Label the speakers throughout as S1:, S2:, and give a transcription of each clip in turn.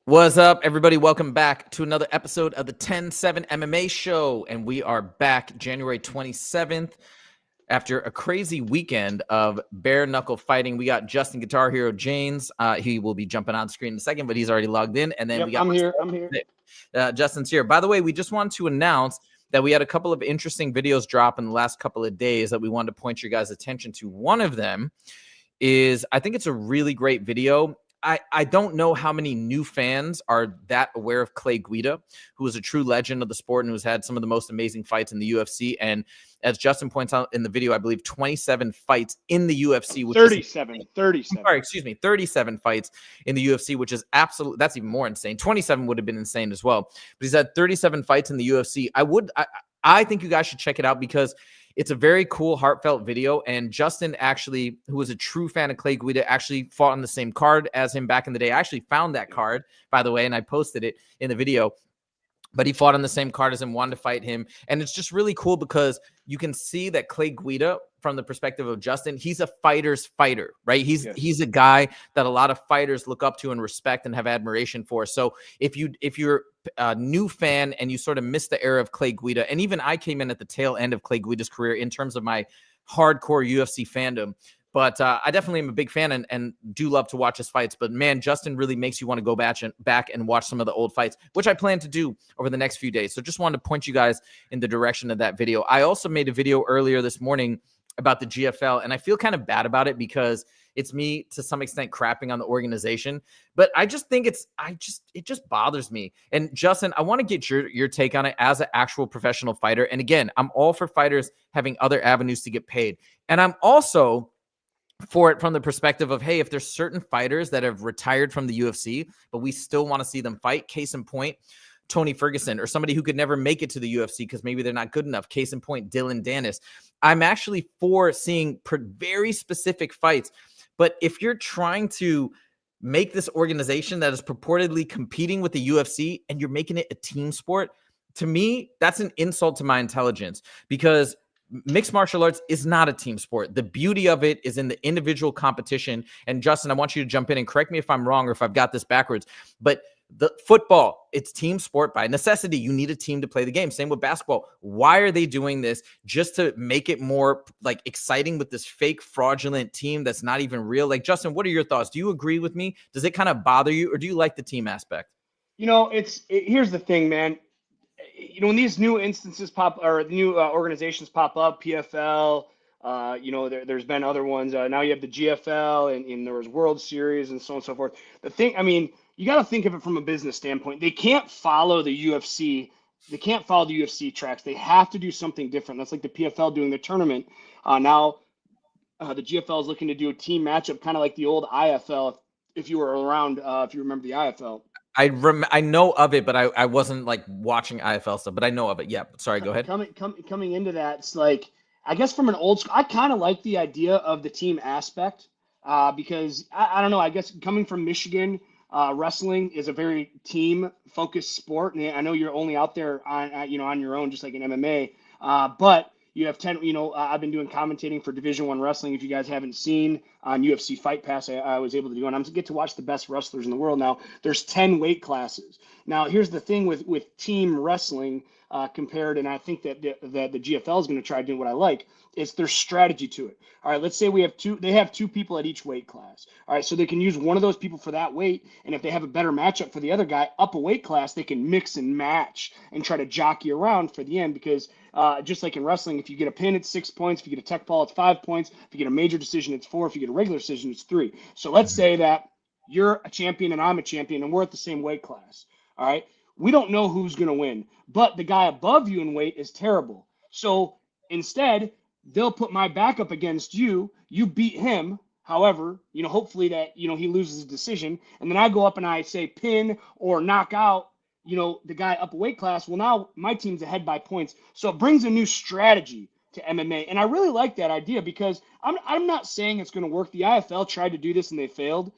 S1: What's up, everybody? Welcome back to another episode of the 10-7 MMA show. And we are back January 27th after a crazy weekend of bare knuckle fighting. We got Justin Guitar Hero James. He will be jumping on screen in a second, but he's already logged in. And then we got
S2: I'm here.
S1: Justin's here. By the way, we just wanted to announce that we had a couple of interesting videos drop in the last couple of days that we wanted to point your guys' attention to. One of them is, I think it's a really great video. I don't know how many new fans are that aware of Clay Guida, who is a true legend of the sport and who's had some of the most amazing fights in the UFC. And as Justin points out in the video, I believe 27 fights in the UFC. Which
S2: 37.
S1: 37 fights in the UFC, which is absolutely, that's even more insane. 27 would have been insane as well. But he's had 37 fights in the UFC. I think you guys should check it out because it's a very cool, heartfelt video. And Justin actually, who was a true fan of Clay Guida, actually fought on the same card as him back in the day. I actually found that card, by the way, and I posted it in the video. But he fought on the same card as him, wanted to fight him. And it's just really cool because you can see that Clay Guida, from the perspective of Justin, he's a fighter's fighter, right? He's a guy that a lot of fighters look up to and respect and have admiration for. So if you're a new fan and you sort of missed the era of Clay Guida, and even I came in at the tail end of Clay Guida's career in terms of my hardcore UFC fandom, but I definitely am a big fan and do love to watch his fights. But, man, Justin really makes you want to go back and watch some of the old fights, which I plan to do over the next few days. So just wanted to point you guys in the direction of that video. I also made a video earlier this morning about the GFL, and I feel kind of bad about it because it's me to some extent crapping on the organization. But I just think it just bothers me. And Justin, I want to get your take on it as an actual professional fighter. And again, I'm all for fighters having other avenues to get paid. And I'm also for it from the perspective of, hey, if there's certain fighters that have retired from the UFC, but we still want to see them fight, case in point, Tony Ferguson, or somebody who could never make it to the UFC because maybe they're not good enough. Case in point, Dylan Dennis. I'm actually for seeing very specific fights. But if you're trying to make this organization that is purportedly competing with the UFC and you're making it a team sport, to me, that's an insult to my intelligence because mixed martial arts is not a team sport. The beauty of it is in the individual competition. And Justin, I want you to jump in and correct me if I'm wrong or if I've got this backwards. But the football, it's team sport by necessity. You need a team to play the game. Same with basketball. Why are they doing this? Just to make it more like exciting with this fake fraudulent team that's not even real? Like, Justin, what are your thoughts? Do you agree with me? Does it kind of bother you, or do you like the team aspect?
S2: You know, here's the thing, man. You know, when these new instances pop or new organizations pop up, PFL, you know, there's been other ones. Now you have the GFL and there was World Series and so on and so forth. The thing, I mean, you got to think of it from a business standpoint. They can't follow the UFC. They can't follow the UFC tracks. They have to do something different. That's like the PFL doing the tournament. Now the GFL is looking to do a team matchup, kind of like the old IFL. If you were around, if you remember the IFL.
S1: I know of it, but I wasn't like watching IFL stuff, but I know of it. Yeah. Sorry, go ahead.
S2: Coming into that, it's like, I guess from an old school, I kind of like the idea of the team aspect because I don't know, I guess coming from Michigan, wrestling is a very team focused sport. And I know you're only out there on your own, just like in MMA, but you have 10, I've been doing commentating for Division I wrestling. If you guys haven't seen on UFC Fight Pass, I was able to do, and I'm to get to watch the best wrestlers in the world. Now there's 10 weight classes. Now here's the thing with team wrestling compared, and I think that the GFL is going to try doing what I like. It's their strategy to it. All right, let's say they have two people at each weight class. All right, so they can use one of those people for that weight, and if they have a better matchup for the other guy up a weight class, they can mix and match and try to jockey around for the end because just like in wrestling, if you get a pin, it's 6 points. If you get a tech ball, it's 5 points. If you get a major decision, it's 4. If you get a regular decision, it's 3. So let's say that you're a champion and I'm a champion and we're at the same weight class. All right. We don't know who's going to win, but the guy above you in weight is terrible. So instead, they'll put my backup against you. You beat him. However, hopefully that, he loses his decision. And then I go up and I say pin or knock out, the guy up a weight class. Well, now my team's ahead by points. So it brings a new strategy to MMA. And I really like that idea because I'm not saying it's going to work. The IFL tried to do this and they failed.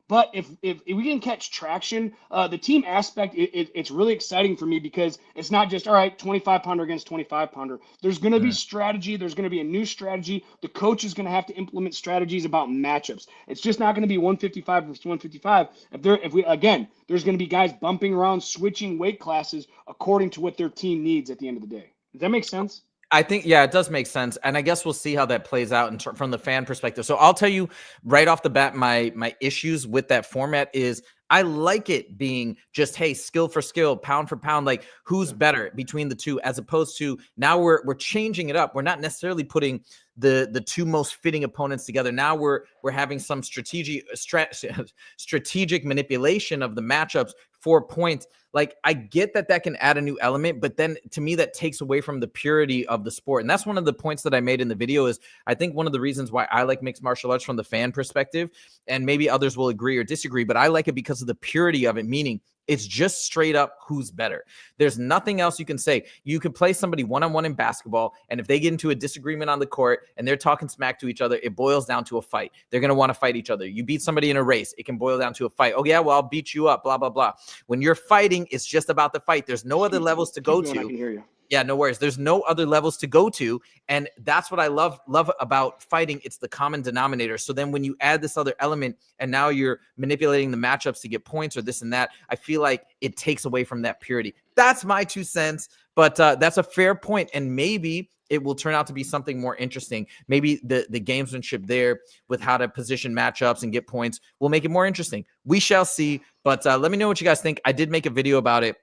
S2: But if we can catch traction, the team aspect, it's really exciting for me because it's not just, all right, 25-pounder against 25-pounder. There's going to be strategy. There's going to be a new strategy. The coach is going to have to implement strategies about matchups. It's just not going to be 155 versus 155. There's going to be guys bumping around, switching weight classes according to what their team needs at the end of the day. Does that make sense?
S1: I think, yeah, it does make sense. And I guess we'll see how that plays out from the fan perspective. So I'll tell you right off the bat, my issues with that format is I like it being just, hey, skill for skill, pound for pound, like who's better between the two, as opposed to now we're changing it up. We're not necessarily putting the two most fitting opponents together. Now we're having some strategic manipulation of the matchups for points. Like, I get that can add a new element, but then to me that takes away from the purity of the sport. And that's one of the points that I made in the video. Is I think one of the reasons why I like mixed martial arts from the fan perspective, and maybe others will agree or disagree, but I like it because of the purity of it, meaning it's just straight up who's better. There's nothing else you can say. You could play somebody one-on-one in basketball, and if they get into a disagreement on the court and they're talking smack to each other, it boils down to a fight. They're going to want to fight each other. You beat somebody in a race, it can boil down to a fight. Oh, yeah, well, I'll beat you up, blah, blah, blah. When you're fighting, it's just about the fight. There's no other levels to go to.
S2: I can hear you.
S1: Yeah, no worries. There's no other levels to go to. And that's what I love about fighting. It's the common denominator. So then when you add this other element and now you're manipulating the matchups to get points or this and that, I feel like it takes away from that purity. That's my 2 cents, but that's a fair point. And maybe it will turn out to be something more interesting. Maybe the gamesmanship there with how to position matchups and get points will make it more interesting. We shall see. But let me know what you guys think. I did make a video about it,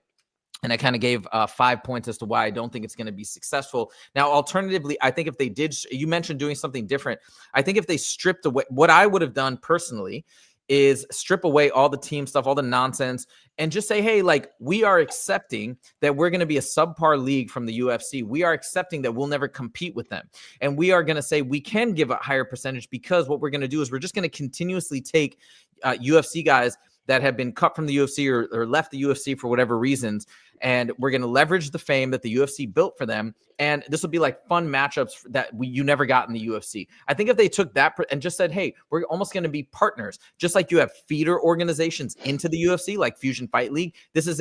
S1: and I kind of gave 5 points as to why I don't think it's going to be successful. Now, alternatively, I think if they did, you mentioned doing something different. I think if they stripped away, what I would have done personally is strip away all the team stuff, all the nonsense, and just say, hey, like, we are accepting that we're going to be a subpar league from the UFC. We are accepting that we'll never compete with them. And we are going to say we can give a higher percentage, because what we're going to do is we're just going to continuously take UFC guys that have been cut from the UFC or left the UFC for whatever reasons. And we're going to leverage the fame that the UFC built for them. And this will be like fun matchups that you never got in the UFC. I think if they took that and just said, hey, we're almost going to be partners, just like you have feeder organizations into the UFC, like Fusion Fight League. This is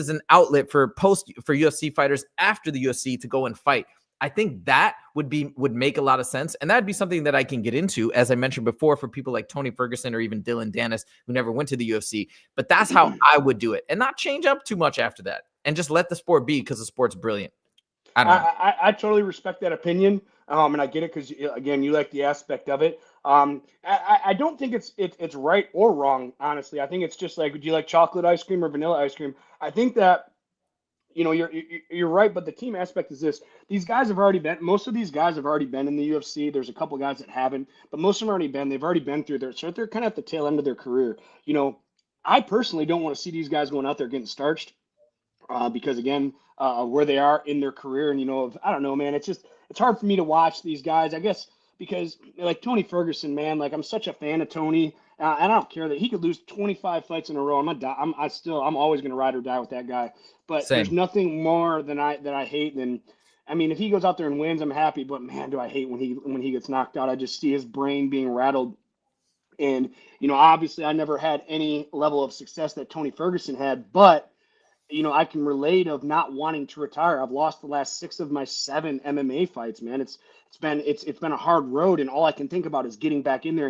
S1: an outlet for UFC fighters after the UFC to go and fight. I think that would make a lot of sense. And that'd be something that I can get into, as I mentioned before, for people like Tony Ferguson or even Dylan Dennis, who never went to the UFC. But that's how I would do it, and not change up too much after that, and just let the sport be, because the sport's brilliant. I don't know.
S2: I totally respect that opinion. And I get it, because, again, you like the aspect of it. I don't think it's right or wrong, honestly. I think it's just like, do you like chocolate ice cream or vanilla ice cream? I think that, you're right, but the team aspect is this. Most of these guys have already been in the UFC. There's a couple guys that haven't, but most of them have already been. They've already been through there. So they're kind of at the tail end of their career. I personally don't want to see these guys going out there getting starched, because, again, where they are in their career. And, I don't know, man, it's hard for me to watch these guys, I guess, because like Tony Ferguson, man, like, I'm such a fan of Tony. And I don't care that he could lose 25 fights in a row. I'm always going to ride or die with that guy. But
S1: Same.
S2: There's nothing more that I hate than, I mean, if he goes out there and wins, I'm happy. But man, do I hate when he gets knocked out. I just see his brain being rattled. And obviously, I never had any level of success that Tony Ferguson had, but I can relate of not wanting to retire. I've lost the last 6 of my 7 MMA fights, man. It's been a hard road, and all I can think about is getting back in there.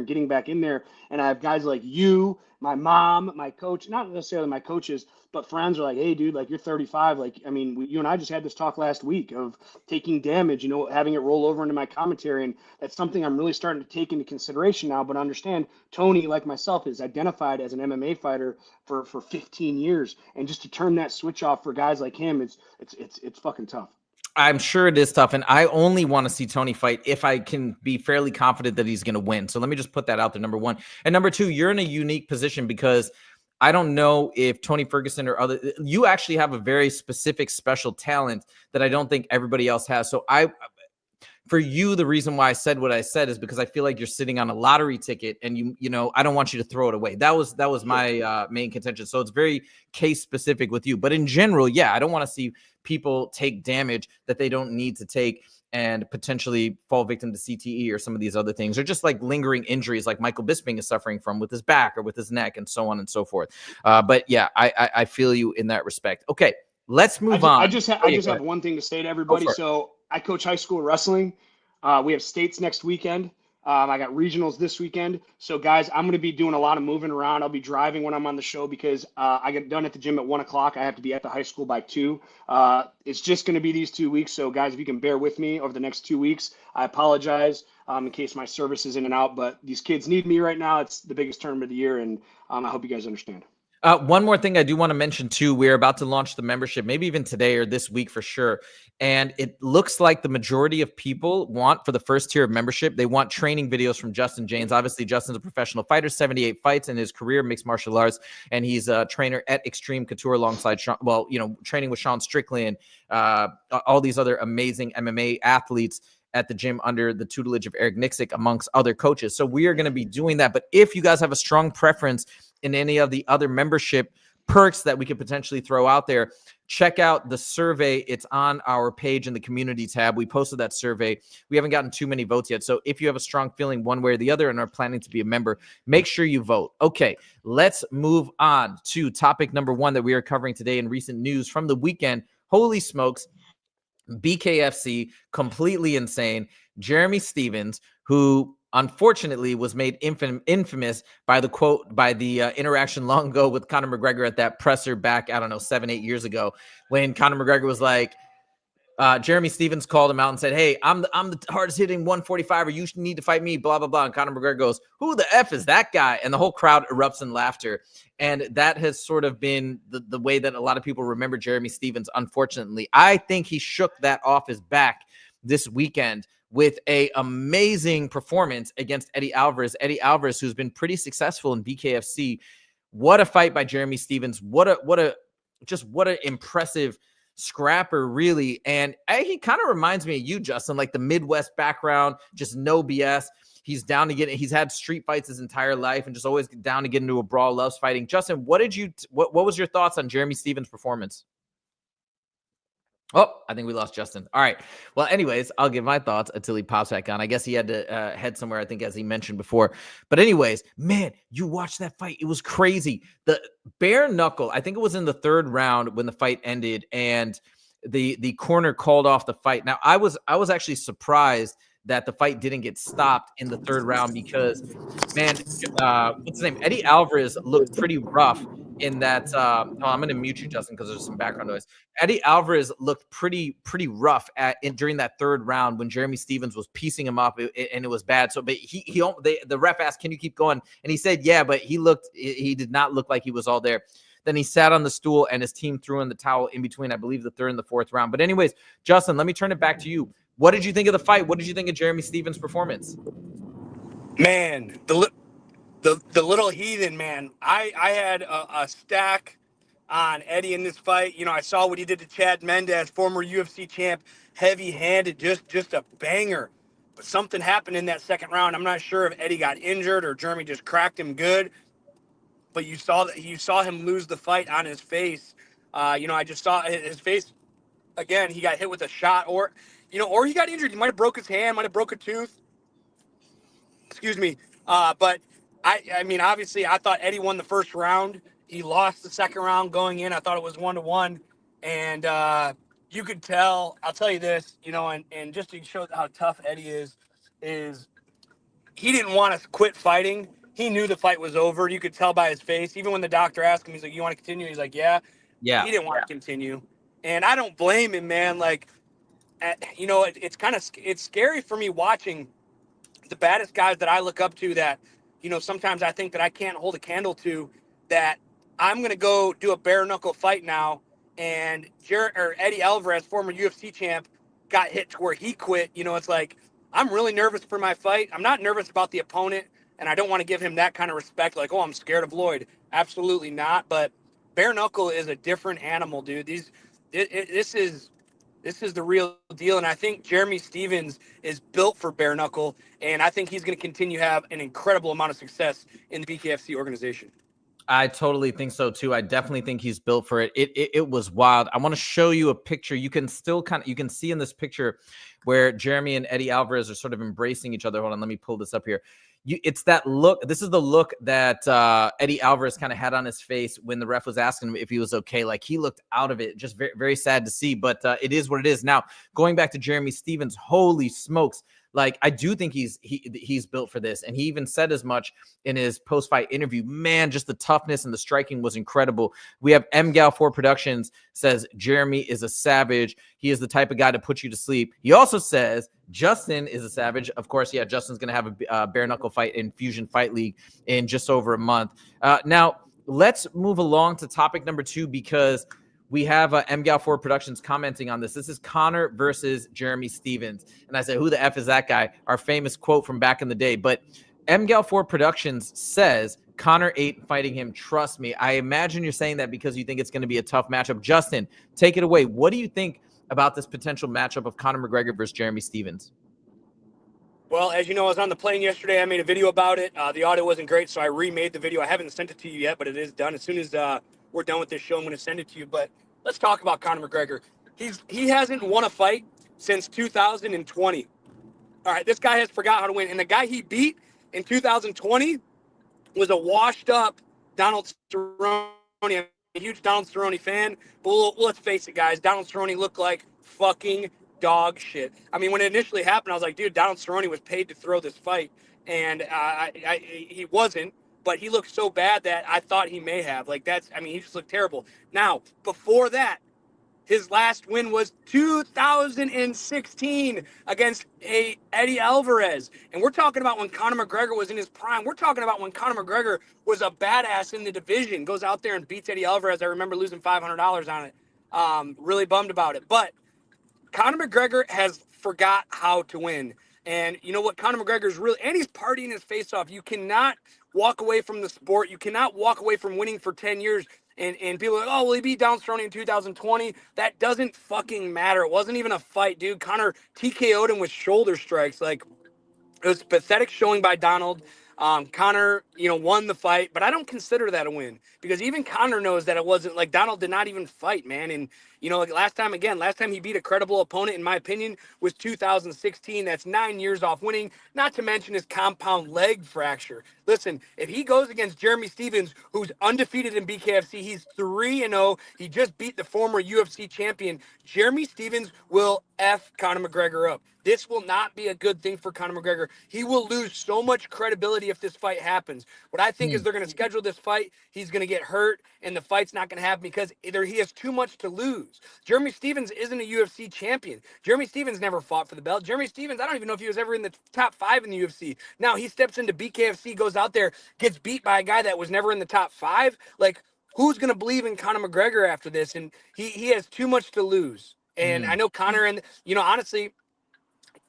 S2: And I have guys like you, my mom, my coach, not necessarily my coaches, but friends are like, hey, dude, like, you're 35. Like, I mean, you and I just had this talk last week of taking damage, having it roll over into my commentary. And that's something I'm really starting to take into consideration now. But understand, Tony, like myself, is identified as an MMA fighter for 15 years. And just to turn that switch off for guys like him, it's fucking tough.
S1: I'm sure it is tough, and I only want to see Tony fight if I can be fairly confident that he's going to win. So let me just put that out there, number one. And number two, you're in a unique position, because I don't know if Tony Ferguson or you actually have a very specific special talent that I don't think everybody else has. So for you, the reason why I said what I said is because I feel like you're sitting on a lottery ticket, and I don't want you to throw it away. That was my main contention. So it's very case specific with you, but in general, yeah, I don't want to see people take damage that they don't need to take. and potentially fall victim to CTE or some of these other things, or just like lingering injuries like Michael Bisping is suffering from with his back or with his neck and so on and so forth. But yeah, I feel you in that respect. Okay, let's move on.
S2: I just have one thing to say to everybody. So I coach high school wrestling. We have states next weekend. I got regionals this weekend. So, guys, I'm going to be doing a lot of moving around. I'll be driving when I'm on the show because I get done at the gym at 1 o'clock. I have to be at the high school by 2. It's just going to be these 2 weeks. So, guys, if you can bear with me over the next 2 weeks, I apologize in case my service is in and out. But these kids need me right now. It's the biggest tournament of the year, and I hope you guys understand.
S1: One more thing I do want to mention too, we're about to launch the membership, maybe even today or this week for sure. And it looks like the majority of people want, for the first tier of membership, they want training videos from Justin James. Obviously, Justin's a professional fighter, 78 fights in his career, mixed martial arts, and he's a trainer at Extreme Couture alongside Sean, training with Sean Strickland, all these other amazing MMA athletes at the gym under the tutelage of Eric Nixick, amongst other coaches. So we are going to be doing that. But if you guys have a strong preference in any of the other membership perks that we could potentially throw out there, check out the survey. It's on our page in the community tab. We posted that survey. We haven't gotten too many votes yet. So if you have a strong feeling one way or the other and are planning to be a member, make sure you vote. Okay, let's move on to topic number 1 that we are covering today in recent news from the weekend. Holy smokes. BKFC, completely insane. Jeremy Stephens, who unfortunately was made infamous by the interaction long ago with Conor McGregor at that presser back, 7-8 years ago, when Conor McGregor was like, Jeremy Stephens called him out and said, "Hey, I'm the hardest hitting 145er. You need to fight me." Blah blah blah. And Conor McGregor goes, "Who the f is that guy?" And the whole crowd erupts in laughter. And that has sort of been the way that a lot of people remember Jeremy Stephens. Unfortunately, I think he shook that off his back this weekend with a amazing performance against Eddie Alvarez. Eddie Alvarez, who's been pretty successful in BKFC. What a fight by Jeremy Stephens. What a impressive scrapper, really. And he kind of reminds me of you, Justin, like the Midwest background, just no BS. He's down to he's had street fights his entire life and just always down to get into a brawl, loves fighting. Justin, what was your thoughts on Jeremy Stephens' performance? Oh, I think we lost Justin. All right. Well, anyways, I'll give my thoughts until he pops back on. I guess he had to head somewhere, I think, as he mentioned before. But anyways, man, you watched that fight. It was crazy. The bare knuckle, I think it was in the 3rd round when the fight ended and the corner called off the fight. Now, I was actually surprised that the fight didn't get stopped in the 3rd round because, man, what's his name? Eddie Alvarez looked pretty rough in that. I'm going to mute you, Justin, because there's some background noise. Eddie Alvarez looked pretty rough during that 3rd round when Jeremy Stephens was piecing him up, and it was bad. So, but the ref asked, "Can you keep going?" And he said, "Yeah," but he did not look like he was all there. Then he sat on the stool, and his team threw in the towel in between, I believe, the 3rd and the 4th round. But anyways, Justin, let me turn it back to you. What did you think of the fight? What did you think of Jeremy Stephens' performance?
S3: Man, the Little Heathen, man. I had a stack on Eddie in this fight. You know, I saw what he did to Chad Mendez, former UFC champ, heavy-handed, just a banger. But something happened in that 2nd round. I'm not sure if Eddie got injured or Jeremy just cracked him good. But you saw him lose the fight on his face. I just saw his face again. He got hit with a shot, or he got injured. He might have broke his hand, might have broke a tooth. Excuse me. But I mean, obviously, I thought Eddie won the 1st round. He lost the 2nd round going in. I thought it was 1-1, and you could tell. I'll tell you this, and just to show how tough Eddie is he didn't want to quit fighting. He knew the fight was over. You could tell by his face. Even when the doctor asked him, he's like, "You want to continue?" He's like, "Yeah."
S1: Yeah.
S3: He didn't want to continue, and I don't blame him, man. Like, it's scary for me watching the baddest guys that I look up to that, sometimes I think that I can't hold a candle to, that I'm going to go do a bare knuckle fight now. And Eddie Alvarez, former UFC champ, got hit to where he quit. It's like, I'm really nervous for my fight. I'm not nervous about the opponent, and I don't want to give him that kind of respect. Like, oh, I'm scared of Lloyd. Absolutely not. But bare knuckle is a different animal, dude. This is the real deal, and I think Jeremy Stephens is built for bare knuckle, and I think he's going to continue to have an incredible amount of success in the BKFC organization.
S1: I totally think so too. I definitely think he's built for it. It was wild. I want to show you a picture. You can still you can see in this picture where Jeremy and Eddie Alvarez are sort of embracing each other. Hold on, let me pull this up here. It's that look. This is the look that Eddie Alvarez kind of had on his face when the ref was asking him if he was okay. Like, he looked out of it. Just very, very sad to see, but it is what it is. Now, going back to Jeremy Stephens, holy smokes. Like, I do think he's built for this. And he even said as much in his post-fight interview. Man, just the toughness and the striking was incredible. We have MGal4 Productions says Jeremy is a savage. He is the type of guy to put you to sleep. He also says Justin is a savage. Of course, yeah, Justin's going to have a bare knuckle fight in Fusion Fight League in just over a month. Now, let's move along to topic number 2, because we have MGal4 Productions commenting on this. This is Conor versus Jeremy Stephens. And I said, who the F is that guy? Our famous quote from back in the day. But MGal4 Productions says Conor ain't fighting him. Trust me. I imagine you're saying that because you think it's going to be a tough matchup. Justin, take it away. What do you think about this potential matchup of Conor McGregor versus Jeremy Stephens?
S3: Well, as you know, I was on the plane yesterday. I made a video about it. The audio wasn't great, so I remade the video. I haven't sent it to you yet, but it is done. As soon as we're done with this show, I'm going to send it to you. But let's talk about Conor McGregor. He hasn't won a fight since 2020. All right, this guy has forgot how to win. And the guy he beat in 2020 was a washed-up Donald Cerrone. I'm a huge Donald Cerrone fan, but let's face it, guys. Donald Cerrone looked like fucking dog shit. I mean, when it initially happened, I was like, dude, Donald Cerrone was paid to throw this fight, and he wasn't. But he looked so bad that I thought he may have. Like, he just looked terrible. Now, before that, his last win was 2016 against Eddie Alvarez. And we're talking about when Conor McGregor was in his prime. We're talking about when Conor McGregor was a badass in the division, goes out there and beats Eddie Alvarez. I remember losing $500 on it. Really bummed about it. But Conor McGregor has forgot how to win. And you know what? Conor McGregor's really, and he's partying his face off. You cannot walk away from the sport. You cannot walk away from winning for 10 years. And people are like, oh, well, he beat Donald Cerrone in 2020. That doesn't fucking matter. It wasn't even a fight, dude. Conor TKO'd him with shoulder strikes. Like, it was pathetic showing by Donald. Conor, won the fight, but I don't consider that a win because even Conor knows that it wasn't like Donald did not even fight, man. And, like last time he beat a credible opponent, in my opinion, was 2016. That's 9 years off winning, not to mention his compound leg fracture. Listen, if he goes against Jeremy Stephens, who's undefeated in BKFC, he's 3-0. He just beat the former UFC champion. Jeremy Stephens will F Conor McGregor up. This will not be a good thing for Conor McGregor. He will lose so much credibility if this fight happens. What I think is they're going to schedule this fight. He's going to get hurt, and the fight's not going to happen because either he has too much to lose. Jeremy Stephens isn't a UFC champion. Jeremy Stephens never fought for the belt. Jeremy Stephens, I don't even know if he was ever in the top 5 in the UFC. Now he steps into BKFC, goes out there, gets beat by a guy that was never in the top 5. Like, who's going to believe in Conor McGregor after this? And he has too much to lose. And I know Conor, and honestly,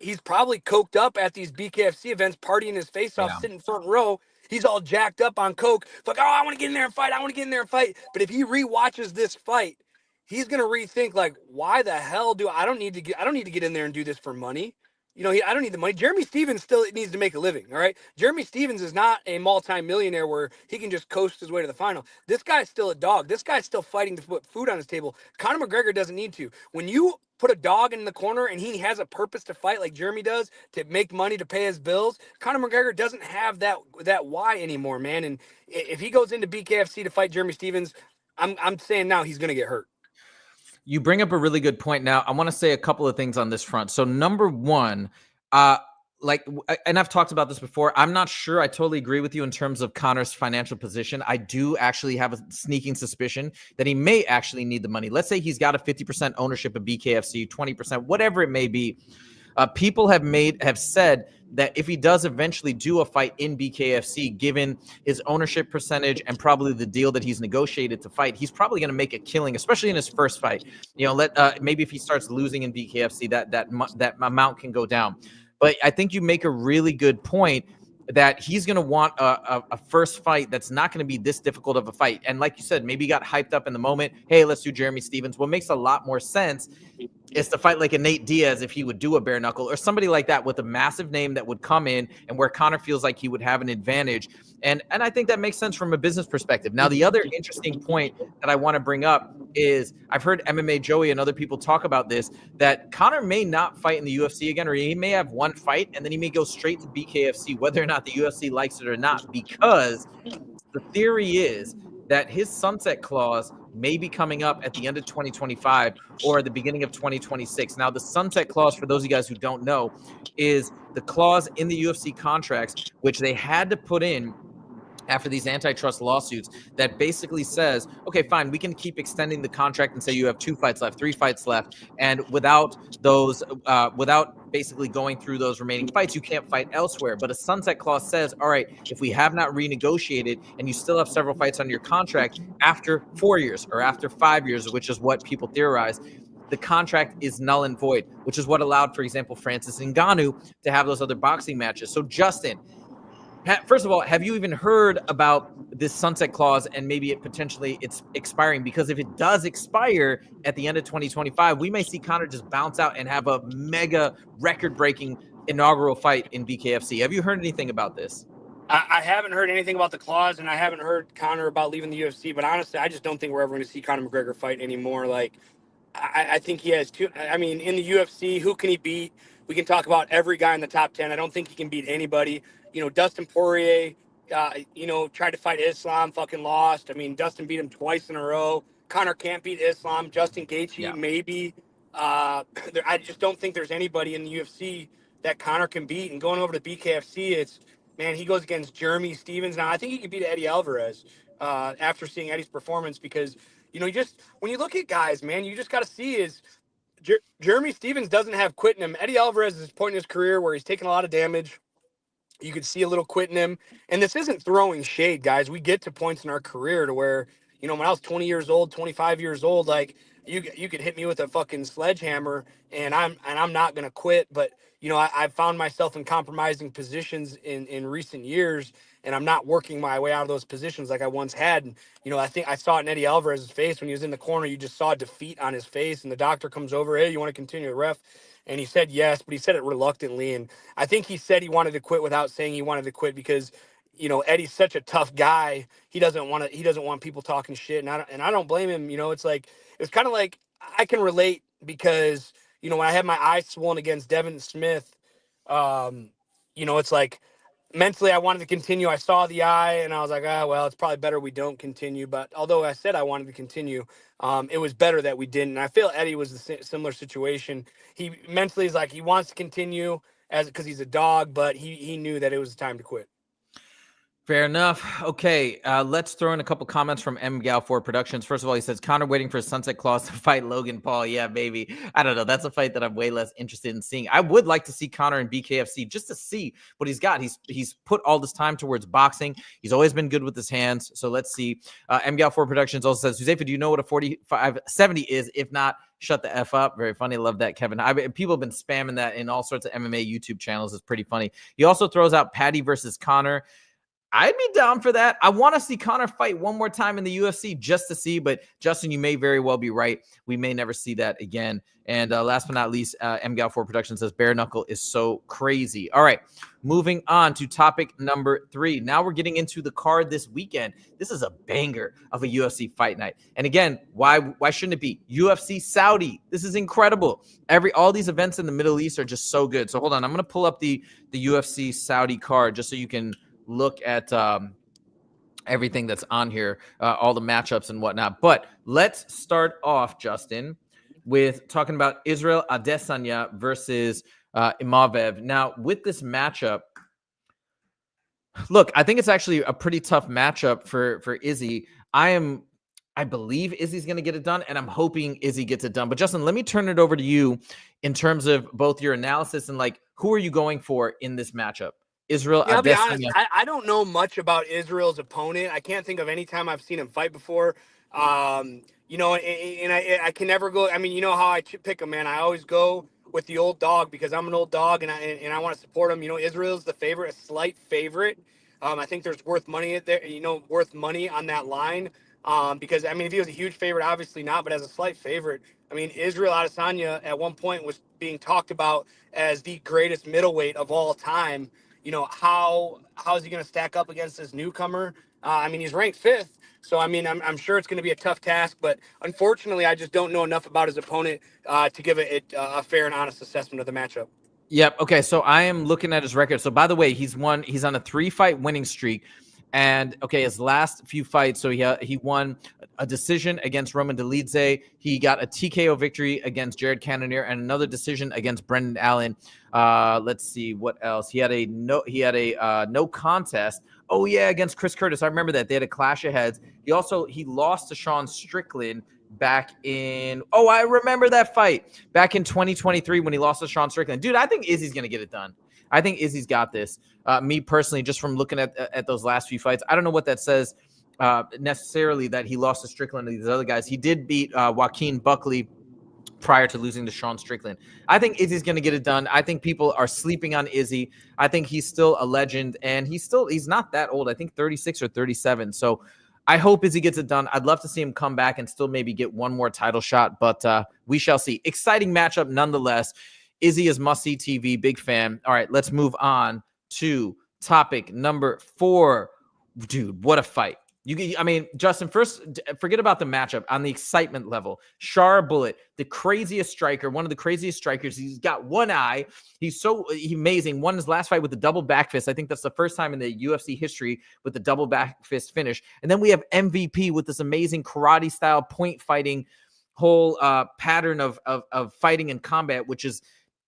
S3: he's probably coked up at these BKFC events, partying his face off, sitting front row. He's all jacked up on coke. It's like, oh, I want to get in there and fight. But if he rewatches this fight, he's gonna rethink, like, why the hell I don't need to get in there and do this for money. I don't need the money. Jeremy Stephens still needs to make a living, all right? Jeremy Stephens is not a multi-millionaire where he can just coast his way to the final. This guy's still a dog. This guy's still fighting to put food on his table. Conor McGregor doesn't need to. When you put a dog in the corner and he has a purpose to fight like Jeremy does, to make money, to pay his bills, Conor McGregor doesn't have that why anymore, man. And if he goes into BKFC to fight Jeremy Stephens, I'm saying now he's going to get hurt.
S1: You bring up a really good point. Now, I want to say a couple of things on this front. So number one, and I've talked about this before, I'm not sure I totally agree with you in terms of Conor's financial position. I do actually have a sneaking suspicion that he may actually need the money. Let's say he's got a 50% ownership of BKFC, 20%, whatever it may be. People have said that if he does eventually do a fight in BKFC, given his ownership percentage and probably the deal that he's negotiated to fight, he's probably going to make a killing, especially in his first fight. Maybe if he starts losing in BKFC, that amount can go down. But I think you make a really good point that he's going to want a first fight that's not going to be this difficult of a fight. And like you said, maybe he got hyped up in the moment. Hey, let's do Jeremy Stephens. What makes a lot more sense is to fight like a Nate Diaz if he would do a bare knuckle, or somebody like that with a massive name that would come in and where Conor feels like he would have an advantage. And I think that makes sense from a business perspective. Now, the other interesting point that I want to bring up is I've heard MMA Joey and other people talk about this, that Conor may not fight in the UFC again, or he may have one fight and then he may go straight to BKFC, whether or not the UFC likes it or not, because the theory is that his sunset clause may be coming up at the end of 2025 or the beginning of 2026. Now, the sunset clause, for those of you guys who don't know, is the clause in the UFC contracts, which they had to put in after these antitrust lawsuits, that basically says, okay, fine, we can keep extending the contract and say you have 2 fights left, 3 fights left, and without basically going through those remaining fights, you can't fight elsewhere. But a sunset clause says, all right, if we have not renegotiated and you still have several fights on your contract after 4 years or after 5 years, which is what people theorize, the contract is null and void, which is what allowed, for example, Francis Ngannou to have those other boxing matches. So, Justin, first of all, have you even heard about this sunset clause and maybe it's expiring? Because if it does expire at the end of 2025, we may see Conor just bounce out and have a mega record-breaking inaugural fight in BKFC. Have you heard anything about this?
S3: I haven't heard anything about the clause, and I haven't heard Conor about leaving the UFC. But honestly, I just don't think we're ever going to see Conor McGregor fight anymore. Like, I think he has two. I mean, in the UFC, who can he beat? We can talk about every guy in the top 10. I don't think he can beat anybody. Dustin Poirier, tried to fight Islam, fucking lost. I mean, Dustin beat him twice in a row. Conor can't beat Islam. Justin Gaethje, maybe. I just don't think there's anybody in the UFC that Conor can beat. And going over to BKFC, he goes against Jeremy Stevens. Now, I think he can beat Eddie Alvarez after seeing Eddie's performance, because, when you look at guys, man, you just got to see is Jeremy Stevens doesn't have quit in him. Eddie Alvarez is point in his career where he's taken a lot of damage. You could see a little quit in him. And this isn't throwing shade, guys. We get to points in our career to where, when I was 20 years old, 25 years old, like you could hit me with a fucking sledgehammer and I'm not going to quit. But, I've found myself in compromising positions in recent years, and I'm not working my way out of those positions like I once had. And, I think I saw it in Eddie Alvarez's face when he was in the corner. You just saw defeat on his face, and the doctor comes over, hey, you want to continue, the ref? And he said yes, but he said it reluctantly. And I think he said he wanted to quit without saying he wanted to quit because, Eddie's such a tough guy. He doesn't want people talking shit. And I don't blame him. It's kind of like I can relate because, when I had my eyes swollen against Devin Smith, it's like mentally I wanted to continue. I saw the eye and I was like, well, it's probably better we don't continue. But although I said I wanted to continue, it was better that we didn't. And I feel Eddie was a similar situation. He mentally is like he wants to continue because he's a dog, but he knew that it was time to quit.
S1: Fair enough. Okay, let's throw in a couple comments from MGal4 Productions. First of all, he says, Conor waiting for a sunset clause to fight Logan Paul. Yeah, baby. I don't know. That's a fight that I'm way less interested in seeing. I would like to see Conor in BKFC just to see what he's got. He's put all this time towards boxing. He's always been good with his hands. So let's see. MGal4 Productions also says, Huzaifa, do you know what a 45-70 is? If not, shut the F up. Very funny. Love that, Kevin. People have been spamming that in all sorts of MMA YouTube channels. It's pretty funny. He also throws out Paddy versus Conor. I'd be down for that. I want to see Conor fight one more time in the UFC just to see, but Justin, you may very well be right. We may never see that again. And last but not least, MGal4 Production says bare knuckle is so crazy. All right, moving on to topic number 3. Now we're getting into the card this weekend. This is a banger of a UFC fight night. And again, why shouldn't it be? UFC Saudi. This is incredible. All these events in the Middle East are just so good. So hold on, I'm going to pull up the UFC Saudi card just so you can look at everything that's on here, all the matchups and whatnot. But let's start off, Justin, with talking about Israel Adesanya versus Imavov. Now, with this matchup, look, I think it's actually a pretty tough matchup for Izzy. I believe Izzy's going to get it done, and I'm hoping Izzy gets it done. But Justin, let me turn it over to you in terms of both your analysis and who are you going for in this matchup? Israel Adesanya.
S3: I'll be honest, I don't know much about Israel's opponent. I can't think of any time I've seen him fight before. And I can never go. I mean, you know how I pick him, man. I always go with the old dog because I'm an old dog and I want to support him. Israel's the favorite, a slight favorite. I think there's worth money there, worth money on that line. Because I mean, if he was a huge favorite, obviously not, but as a slight favorite, I mean, Israel Adesanya at one point was being talked about as the greatest middleweight of all time. How is he going to stack up against this newcomer? I mean, he's ranked fifth, so I mean, I'm sure it's going to be a tough task. But unfortunately, I just don't know enough about his opponent to give it a fair and honest assessment of the matchup.
S1: Yep. Okay. So I am looking at his record. So by the way, he's on a 3-fight winning streak. And okay, his last few fights, so he won a decision against Roman Dolidze. He got a TKO victory against Jared Cannonier and another decision against Brendan Allen. Let's see what else. He had a no contest. Oh yeah, against Chris Curtis. I remember that. They had a clash of heads. He lost to Sean Strickland back in, I remember that fight back in 2023 when he lost to Sean Strickland. Dude, I think Izzy's going to get it done. I think Izzy's got this. Me personally, just from looking at those last few fights, I don't know what that says necessarily that he lost to Strickland and these other guys. He did beat Joaquin Buckley prior to losing to Sean Strickland. I think Izzy's going to get it done. I think people are sleeping on Izzy. I think he's still a legend, and he's not that old. I think 36 or 37. So I hope Izzy gets it done. I'd love to see him come back and still maybe get one more title shot, but we shall see. Exciting matchup nonetheless. Izzy is must-see TV. Big fan. All right, let's move on to topic number 4. Dude, what a fight. Justin, first, forget about the matchup. On the excitement level, Shara Bullet, the craziest striker, one of the craziest strikers. He's got one eye. He's amazing. Won his last fight with the double back fist. I think that's the first time in the UFC history with the double back fist finish. And then we have MVP with this amazing karate-style point fighting whole pattern of fighting and combat, which is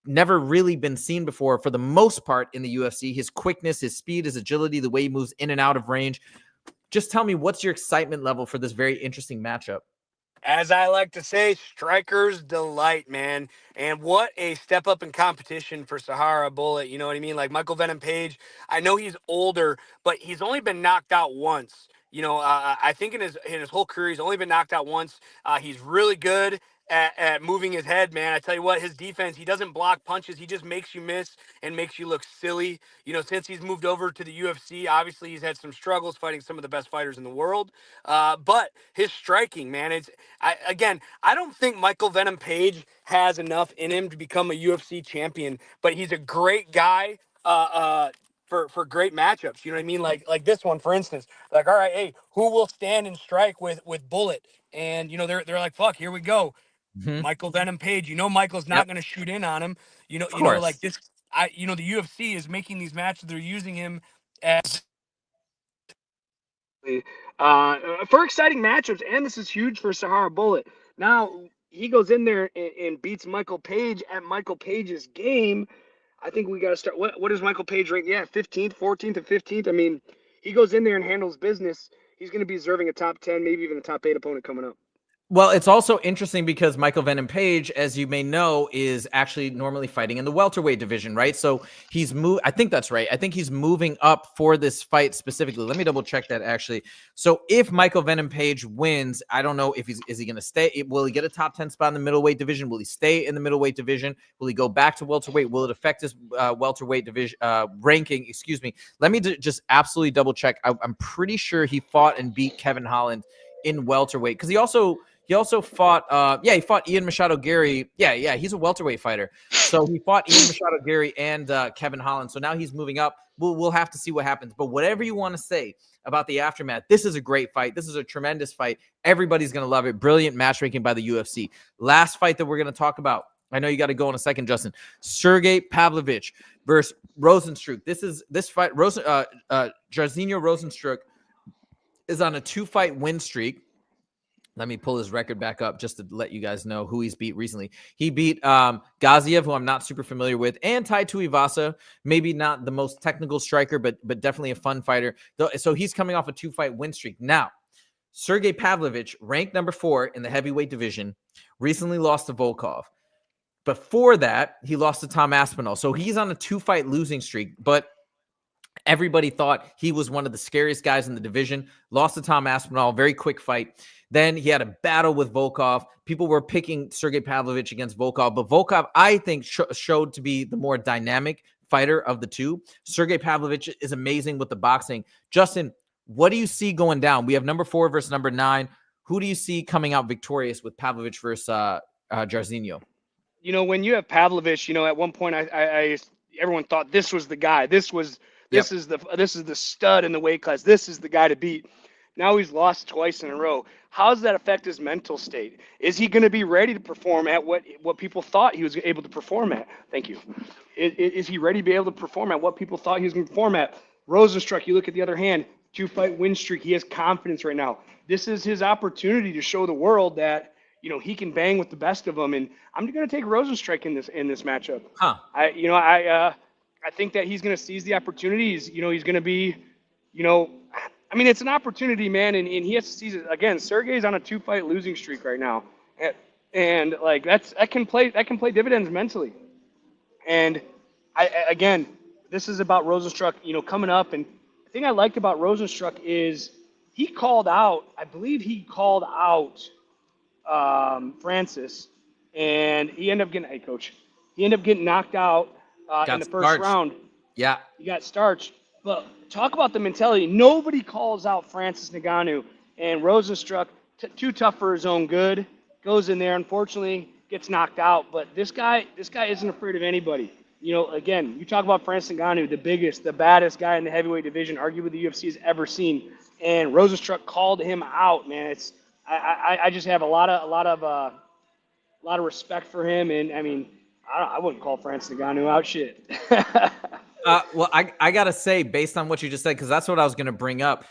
S1: never really been seen before for the most part in the UFC. His quickness, his speed, his agility, the way he moves in and out of range. Just tell me, what's your excitement level for this very interesting matchup?
S3: As I like to say, striker's delight, man. And what a step up in competition for Shara Bullet. You know what I mean? Like Michael Venom Page, I know he's older, but he's only been knocked out once. I think in his whole career, he's only been knocked out once. He's really good at moving his head, man. I tell you what, his defense, he doesn't block punches. He just makes you miss and makes you look silly. Since he's moved over to the UFC, obviously he's had some struggles fighting some of the best fighters in the world. But his striking, man, I don't think Michael Venom Page has enough in him to become a UFC champion, but he's a great guy for great matchups. You know what I mean? Like this one, for instance. Like, all right, hey, who will stand and strike with Bullet? And they're like, fuck, here we go.
S1: Mm-hmm.
S3: Michael Venom Page. Michael's not going to shoot in on him. Like this. The UFC is making these matches. They're using him as
S2: for exciting matchups, and this is huge for Shara Bullet. Now he goes in there and beats Michael Page at Michael Page's game. I think we got to start. What is Michael Page rank? Yeah, 15th, 14th, and 15th. I mean, he goes in there and handles business. He's going to be deserving a top 10, maybe even a top 8 opponent coming up.
S1: Well, it's also interesting because Michael Venom Page, as you may know, is actually normally fighting in the welterweight division, right? So I think that's right. I think he's moving up for this fight specifically. Let me double check that actually. So if Michael Venom Page wins, I don't know if is he going to stay? Will he get a top 10 spot in the middleweight division? Will he stay in the middleweight division? Will he go back to welterweight? Will it affect his welterweight division ranking? Excuse me. Let me just absolutely double check. I'm pretty sure he fought and beat Kevin Holland in welterweight because he also fought, he fought Ian Machado Gary. Yeah, he's a welterweight fighter. So he fought Ian Machado Gary and Kevin Holland. So now he's moving up. We'll have to see what happens. But whatever you want to say about the aftermath, this is a great fight. This is a tremendous fight. Everybody's going to love it. Brilliant matchmaking by the UFC. Last fight that we're going to talk about. I know you got to go in a second, Justin. Sergey Pavlovich versus Rosenstruck. This fight, Jairzinho Rosenstruck is on a 2-fight win streak. Let me pull his record back up just to let you guys know who he's beat recently. He beat Gaziev, who I'm not super familiar with, and Tai Tuivasa. Maybe not the most technical striker, but definitely a fun fighter. So he's coming off a 2-fight win streak. Now, Sergey Pavlovich, ranked number 4 in the heavyweight division, recently lost to Volkov. Before that, he lost to Tom Aspinall. So he's on a 2-fight losing streak, but everybody thought he was one of the scariest guys in the division. Lost to Tom Aspinall, very quick fight. Then he had a battle with Volkov. People were picking Sergey Pavlovich against Volkov, but Volkov, I think, showed to be the more dynamic fighter of the two. Sergey Pavlovich is amazing with the boxing. Justin, What do you see going down? We have number 4 versus number 9. Who do you see coming out victorious with Pavlovich versus Jairzinho?
S2: You know, when you have Pavlovich, you know, at one point I everyone thought this was the guy. This is the stud in the weight class. This is the guy to beat. Now he's lost twice in a row. How does that affect his mental state? Is he going to be ready to perform at what people thought he was able to perform at? Thank you. Is he ready to be able to perform at what people thought he was going to perform at? Rosenstruck, you look at the other hand, 2-fight win streak. He has confidence right now. This is his opportunity to show the world that, you know, he can bang with the best of them. And I'm going to take Rosenstruck in this matchup. I think that he's going to seize the opportunities. You know, he's going to be, you know, I mean, it's an opportunity, man, and he has to seize it. Again, Sergey's on a 2-fight losing streak right now, and like that can play dividends mentally. And again, this is about Rosenstruck, you know, coming up. And the thing I liked about Rosenstruck is he called out. I believe he called out Francis, and he ended up getting. Hey, coach, he ended up getting knocked out in the first round.
S1: Yeah,
S2: he got starched. But talk about the mentality. Nobody calls out Francis Ngannou, and Rosenstruck, too tough for his own good, goes in there. Unfortunately, gets knocked out. But this guy isn't afraid of anybody. You know, again, you talk about Francis Ngannou, the biggest, the baddest guy in the heavyweight division, arguably the UFC has ever seen, and Rosenstruck called him out. Man, I just have a lot of respect for him, and I mean, I wouldn't call Francis Ngannou out. Shit.
S1: Well, I got to say, based on what you just said, because that's what I was going to bring up,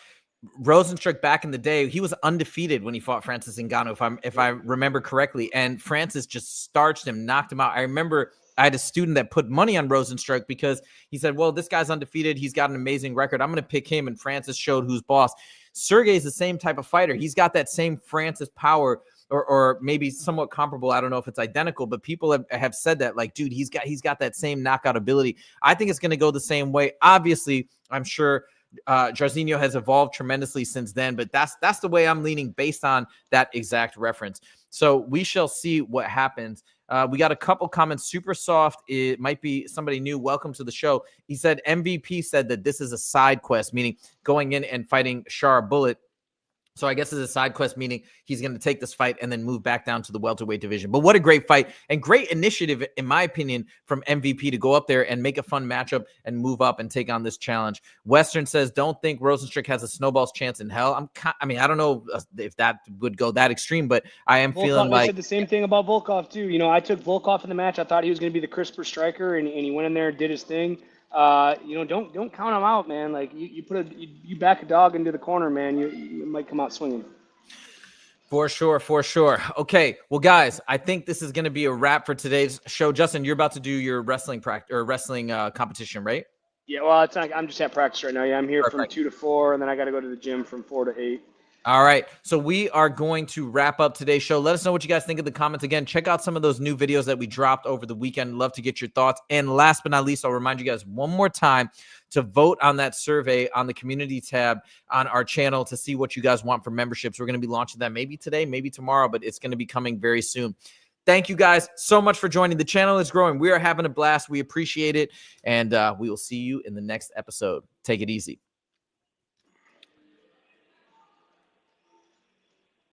S1: Rosenstruck back in the day, he was undefeated when he fought Francis Ngannou, if I remember correctly, and Francis just starched him, knocked him out. I remember I had a student that put money on Rosenstruck because he said, well, this guy's undefeated. He's got an amazing record. I'm going to pick him, and Francis showed who's boss. Sergey's the same type of fighter. He's got that same Francis power, or maybe somewhat comparable. I don't know if it's identical, but people have said that, like, dude, he's got that same knockout ability. I think it's going to go the same way. Obviously, I'm sure Jairzinho has evolved tremendously since then, but that's the way I'm leaning based on that exact reference. So we shall see what happens. We got a couple comments. Super Soft, it might be somebody new. Welcome to the show. He said MVP said that this is a side quest, meaning going in and fighting Shara Bullet. So I guess it's a side quest, meaning he's going to take this fight and then move back down to the welterweight division. But what a great fight and great initiative, in my opinion, from MVP to go up there and make a fun matchup and move up and take on this challenge. Western says, don't think Rosenstruck has a snowball's chance in hell. I mean, I don't know if that would go that extreme, but I am feeling like...
S2: I said the same thing about Volkov, too. You know, I took Volkov in the match. I thought he was going to be the crisper striker, and he went in there and did his thing. You know, don't count him out, man. Like you back a dog into the corner, man. You might come out swinging.
S1: For sure. Okay, well, guys, I think this is going to be a wrap for today's show. Justin, you're about to do your wrestling competition, right?
S2: Yeah, well, it's not, I'm just at practice right now. Yeah, I'm here from 2 to 4, and then I got to go to the gym from 4 to 8.
S1: All right, so we are going to wrap up today's show. Let us know what you guys think in the comments. Again, check out some of those new videos that we dropped over the weekend. Love to get your thoughts. And last but not least, I'll remind you guys one more time to vote on that survey on the community tab on our channel to see what you guys want for memberships. We're going to be launching that maybe today, maybe tomorrow, but it's going to be coming very soon. Thank you guys so much for joining. The channel is growing. We are having a blast. We appreciate it. And we will see you in the next episode. Take it easy.